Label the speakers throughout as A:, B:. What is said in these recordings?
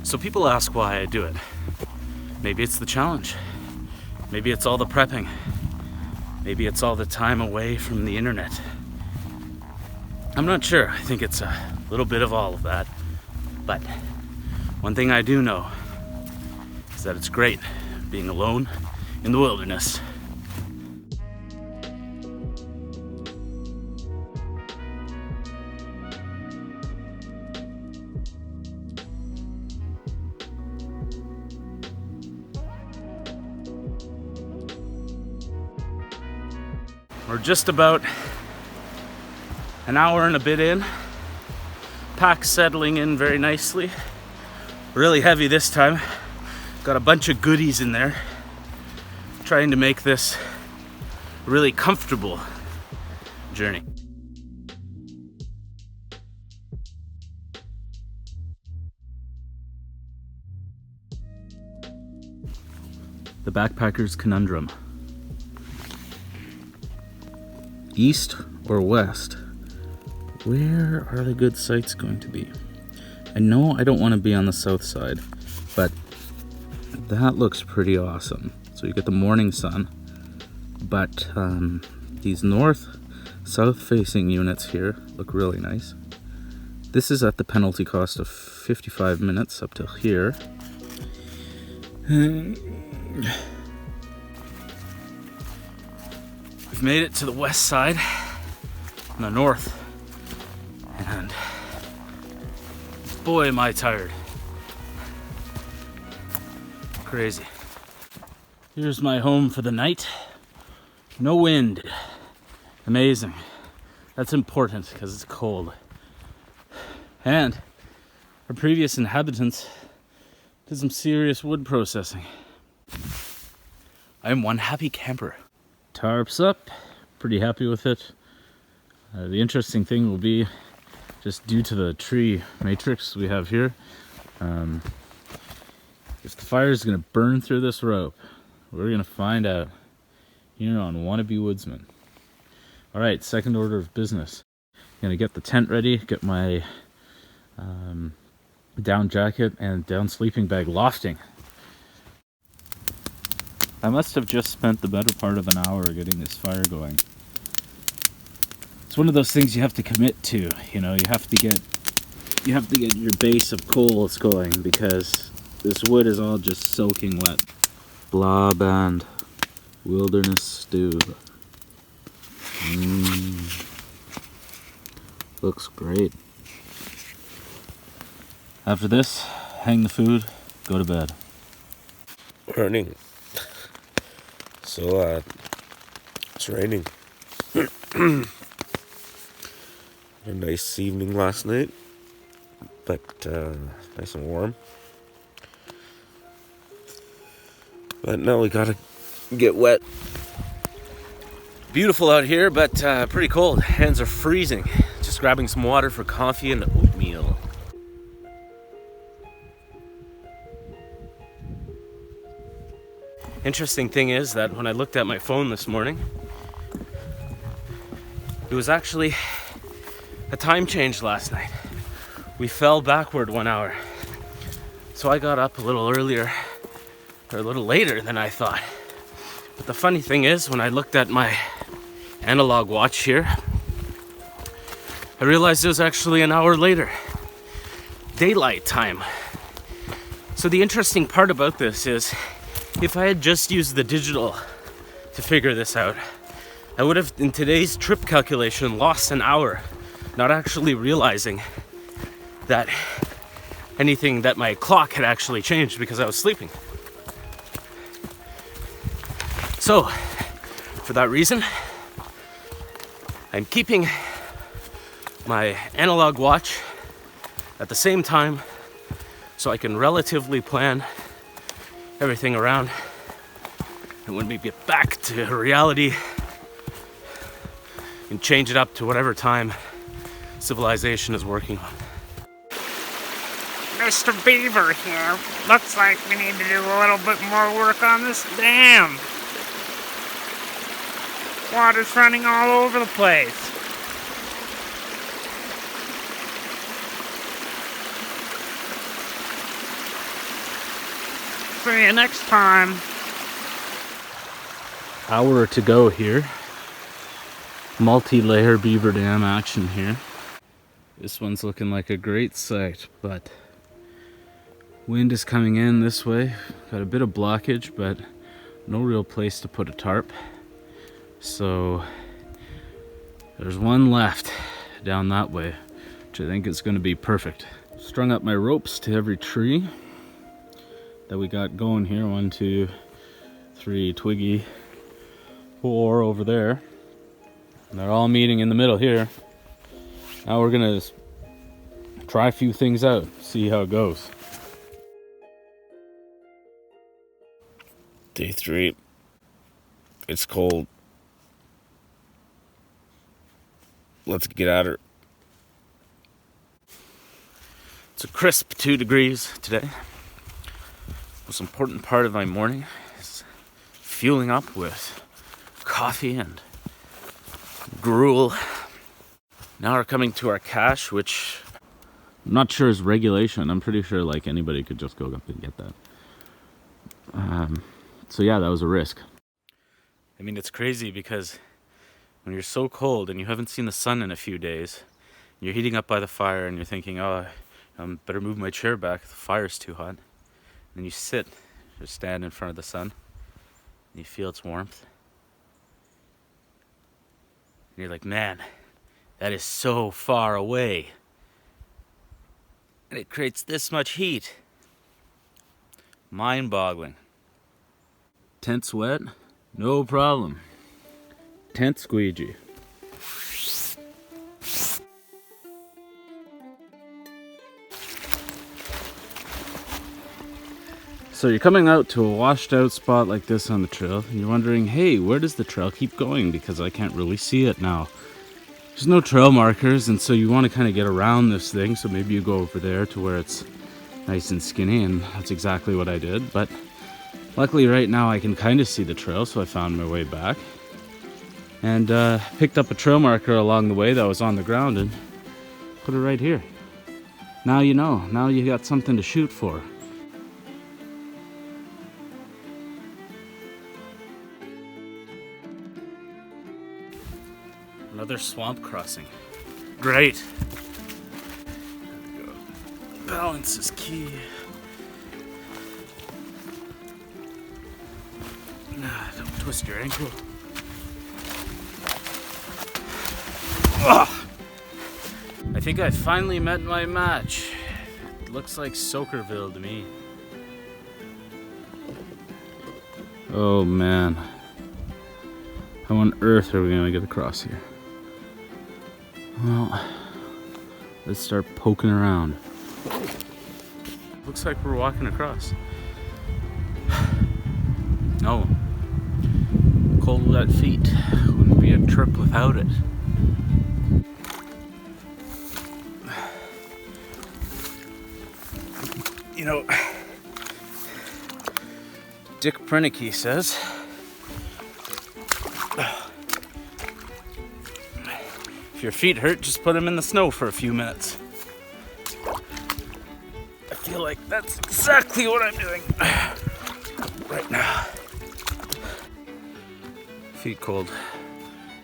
A: So people ask why I do it. Maybe it's the challenge. Maybe it's all the prepping. Maybe it's all the time away from the internet. I'm not sure. I think it's a little bit of all of that. But one thing I do know is that it's great being alone in the wilderness. We're just about an hour and a bit in. Pack's settling in very nicely. Really heavy this time. Got a bunch of goodies in there. Trying to make this a really comfortable journey. The backpacker's conundrum. East or west? Where are the good sites going to be? I know I don't want to be on the south side, but that looks pretty awesome. So you get the morning sun, but these north-south facing units here look really nice. This is at the penalty cost of 55 minutes up to here. We've made it to the west side and the north, and boy am I tired. Crazy. Here's my home for the night. No wind. Amazing. That's important because it's cold. And our previous inhabitants did some serious wood processing. I'm one happy camper. Tarps up, pretty happy with it. The interesting thing will be, just due to the tree matrix we have here, if the fire is going to burn through this rope, we're going to find out here on Wannabe Woodsman. Alright, second order of business. I'm going to get the tent ready, get my down jacket and down sleeping bag lofting. I must have just spent the better part of an hour getting this fire going. It's one of those things you have to commit to, you know, you have to get your base of coals going because this wood is all just soaking wet. Blah band, wilderness stew. Looks great. After this, hang the food, go to bed.
B: Morning. So, it's raining. A nice evening last night, but nice and warm. But now we gotta get wet. Beautiful out here, but pretty cold. Hands are freezing. Just grabbing some water for coffee and oatmeal. Interesting thing is that when I looked at my phone this morning, it was actually a time change last night. We fell backward 1 hour. So I got up a little earlier, or a little later than I thought. But the funny thing is, when I looked at my analog watch here, I realized it was actually an hour later. Daylight time. So the interesting part about this is, if I had just used the digital to figure this out, I would have, in today's trip calculation, lost an hour, not actually realizing that anything that my clock had actually changed because I was sleeping. So, for that reason, I'm keeping my analog watch at the same time so I can relatively plan everything around, and when we get back to reality and change it up to whatever time civilization is working on.
C: Mr. Beaver here. Looks like we need to do a little bit more work on this dam. Water's running all over the place. See you next time.
A: Hour to go here. Multi-layer beaver dam action here. This one's looking like a great site, but wind is coming in this way. Got a bit of blockage, but no real place to put a tarp. So there's one left down that way, which I think is going to be perfect. Strung up my ropes to every tree that we got going here. 1, 2, 3, twiggy, 4 over there. And they're all meeting in the middle here. Now we're gonna try a few things out, see how it goes. Day 3. It's cold. Let's get at her. It's a crisp 2 degrees today. Most important part of my morning is fueling up with coffee and gruel. Now we're coming to our cache, which I'm not sure is regulation. I'm pretty sure like anybody could just go up and get that. So yeah, that was a risk. I mean, it's crazy because when you're so cold and you haven't seen the sun in a few days, you're heating up by the fire and you're thinking, oh, I better move my chair back, the fire's too hot. And you sit or stand in front of the sun and you feel its warmth. And you're like, man, that is so far away. And it creates this much heat. Mind-boggling. Tent's wet? No problem. Tent squeegee. So you're coming out to a washed out spot like this on the trail and you're wondering, hey, where does the trail keep going? Because I can't really see it now. There's no trail markers, and so you want to kind of get around this thing, so maybe you go over there to where it's nice and skinny, and that's exactly what I did. But luckily right now I can kind of see the trail, so I found my way back and picked up a trail marker along the way that was on the ground and put it right here. Now you know, now you got something to shoot for. Another swamp crossing. Great. There we go. Balance is key. Don't twist your ankle. Ugh. I think I finally met my match. It looks like Sokerville to me. Oh man. How on earth are we gonna get across here? Well, let's start poking around. Looks like we're walking across. No. Cold wet feet. Wouldn't be a trip without it. You know, Dick Prenicky says, if your feet hurt, just put them in the snow for a few minutes. I feel like that's exactly what I'm doing right now. Feet cold,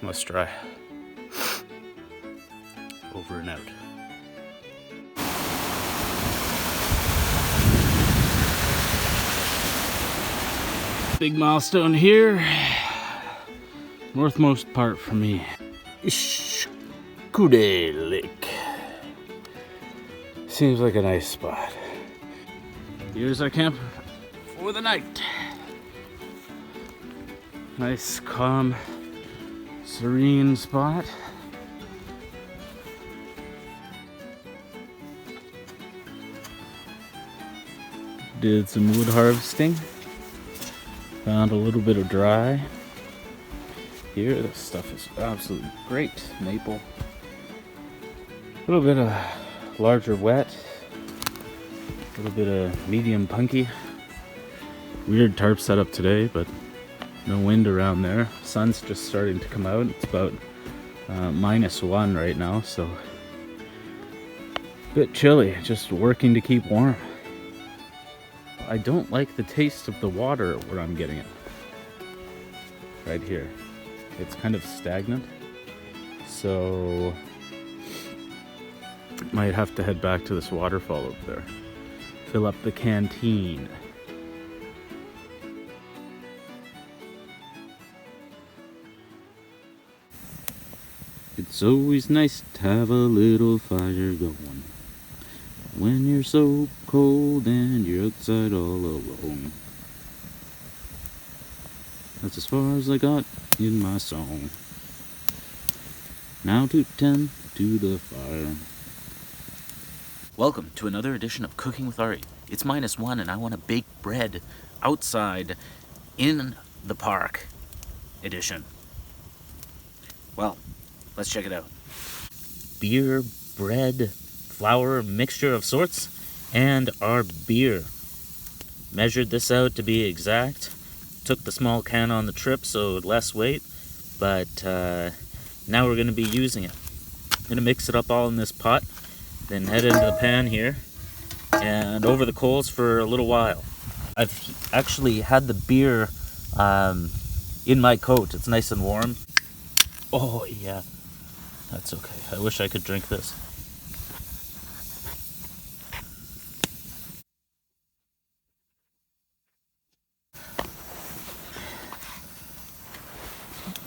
A: must dry. Over and out. Big milestone here. Northmost part for me. Ishkuday Lake. Seems like a nice spot. Here's our camp for the night. Nice, calm, serene spot. Did some wood harvesting. Found a little bit of dry. Here, this stuff is absolutely great. Maple. A little bit of larger wet. A little bit of medium punky. Weird tarp setup today, but no wind around there. Sun's just starting to come out. It's about -1 right now, so a bit chilly. Just working to keep warm. I don't like the taste of the water where I'm getting it. Right here. It's kind of stagnant. So might have to head back to this waterfall up there. Fill up the canteen. It's always nice to have a little fire going when you're so cold and you're outside all alone. That's as far as I got in my song. Now to tend to the fire. Welcome to another edition of Cooking with Ari. It's -1 and I want to bake bread outside in the park edition. Well, let's check it out. Beer, bread, flour mixture of sorts, and our beer. Measured this out to be exact. Took the small can on the trip, so less weight, but now we're going to be using it. I'm going to mix it up all in this pot, then head into the pan here, and over the coals for a little while. I've actually had the beer in my coat. It's nice and warm. Oh yeah, that's okay. I wish I could drink this.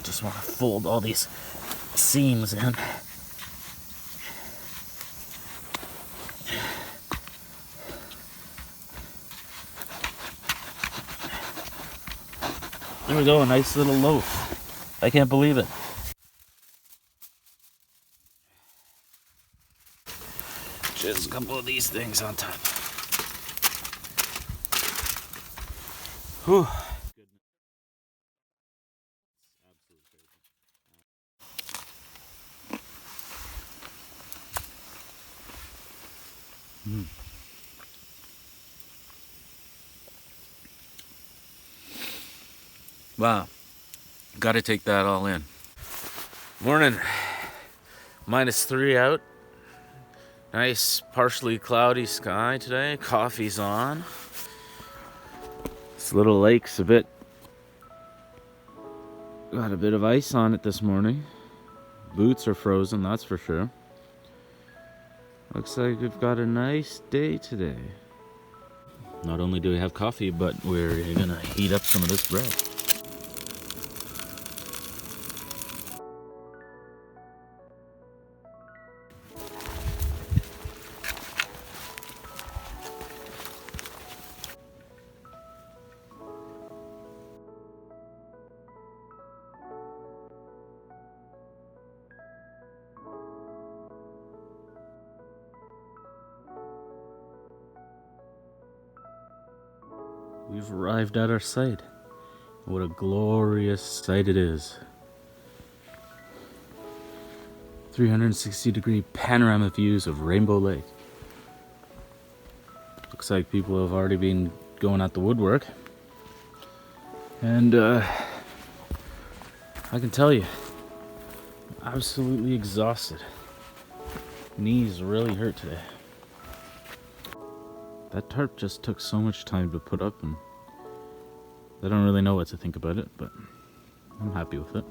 A: Just want to fold all these seams in. There we go, a nice little loaf. I can't believe it. Just a couple of these things on top. Whew. Wow, gotta take that all in. Morning, -3 out. Nice partially cloudy sky today. Coffee's on. This little lake's got a bit of ice on it this morning. Boots are frozen, that's for sure. Looks like we've got a nice day today. Not only do we have coffee, but we're gonna heat up some of this bread. We've arrived at our site. What a glorious sight it is. 360-degree panorama views of Rainbow Lake. Looks like people have already been going at the woodwork. And I can tell you, I'm absolutely exhausted. Knees really hurt today. That tarp just took so much time to put up, and I don't really know what to think about it, but I'm happy with it.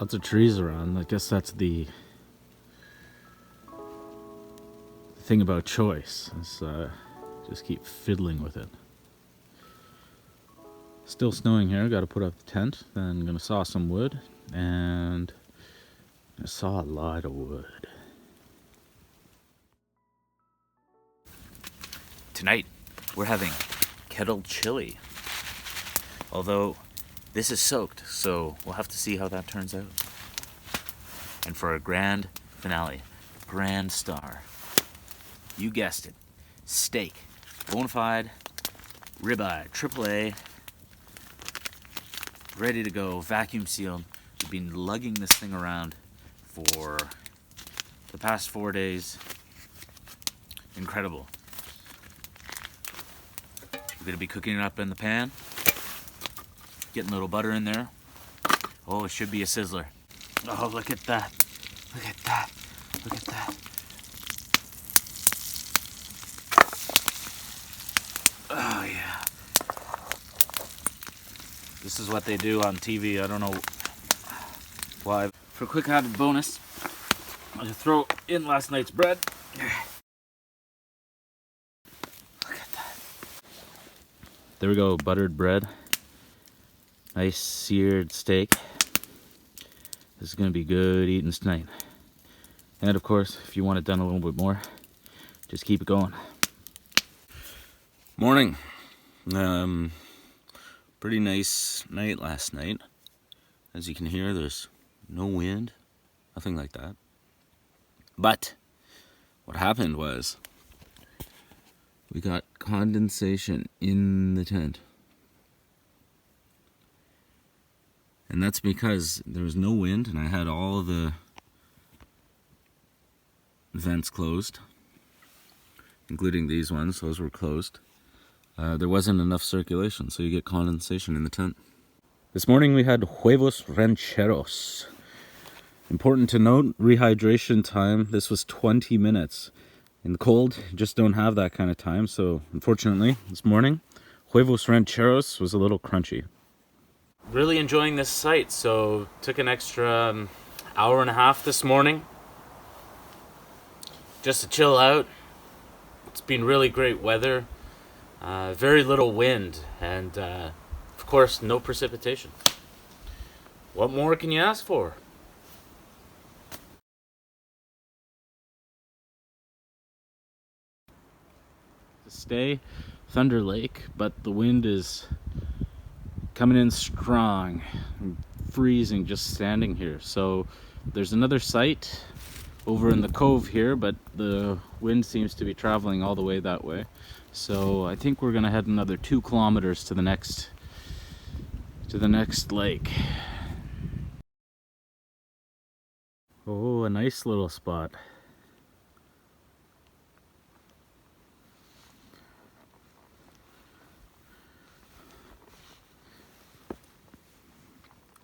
A: Lots of trees around. I guess that's the thing about choice, is just keep fiddling with it. Still snowing here. Got to put up the tent, then gonna saw some wood, and I saw a lot of wood. Tonight, we're having kettle chili. Although, this is soaked, so we'll have to see how that turns out. And for our grand finale, grand star, you guessed it, steak, bonafide, ribeye, AAA, ready to go, vacuum sealed. We've been lugging this thing around for the past 4 days. Incredible. We're gonna be cooking it up in the pan, getting a little butter in there. Oh, it should be a sizzler. Oh, look at that. Look at that. Look at that. This is what they do on TV. I don't know why. For a quick added bonus, I'll just throw in last night's bread. Look at that. There we go, buttered bread. Nice seared steak. This is gonna be good eating tonight. And of course, if you want it done a little bit more, just keep it going.
D: Morning. Pretty nice night last night. As you can hear, there's no wind, nothing like that. But what happened was we got condensation in the tent. And that's because there was no wind and I had all of the vents closed, including these ones. Those were closed. There wasn't enough circulation, so you get condensation in the tent.
A: This morning we had huevos rancheros. Important to note, rehydration time, this was 20 minutes. In the cold, you just don't have that kind of time, so unfortunately, this morning, huevos rancheros was a little crunchy.
B: Really enjoying this site, so took an extra hour and a half this morning just to chill out. It's been really great weather, very little wind, and of course no precipitation. What more can you ask for?
A: To stay Thunder Lake, but the wind is coming in strong. I'm freezing just standing here. So there's another site over in the cove here, but the wind seems to be traveling all the way that way. So I think we're gonna head another 2 kilometers to the next lake. Oh, a nice little spot.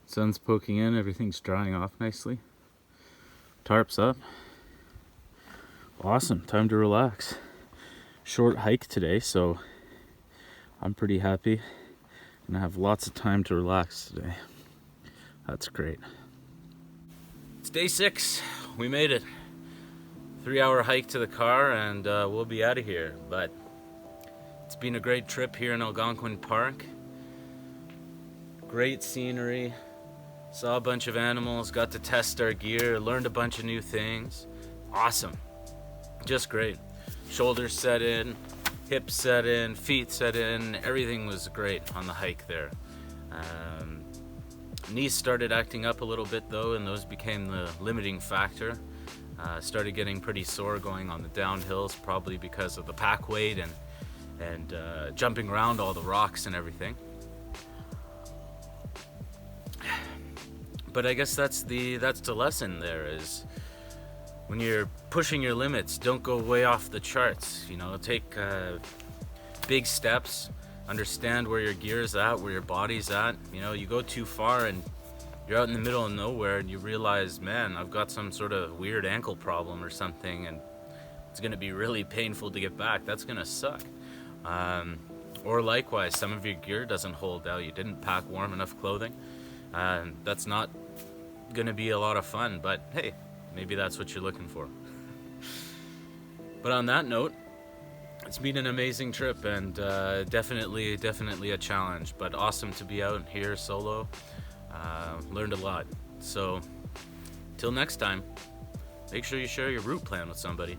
A: Sun's poking in, everything's drying off nicely. Tarps up. Awesome, time to relax. Short hike today, so I'm pretty happy. And I have lots of time to relax today. That's great.
B: It's day 6. We made it. 3-hour hike to the car and we'll be out of here. But it's been a great trip here in Algonquin Park. Great scenery. Saw a bunch of animals, got to test our gear, learned a bunch of new things. Awesome. Just great. Shoulders set in, hips set in, feet set in. Everything was great on the hike there. Knees started acting up a little bit though, and those became the limiting factor. Started getting pretty sore going on the downhills, probably because of the pack weight and jumping around all the rocks and everything. But I guess that's the lesson there, is when you're pushing your limits, don't go way off the charts. You know, take big steps, understand where your gear's at, where your body's at. You know, you go too far and you're out in the middle of nowhere and you realize, man, I've got some sort of weird ankle problem or something and it's gonna be really painful to get back. That's gonna suck. Or likewise, some of your gear doesn't hold out. You didn't pack warm enough clothing. That's not gonna be a lot of fun, but hey, maybe that's what you're looking for. But on that note, it's been an amazing trip and definitely a challenge, but awesome to be out here solo. Learned a lot. So till next time, make sure you share your route plan with somebody.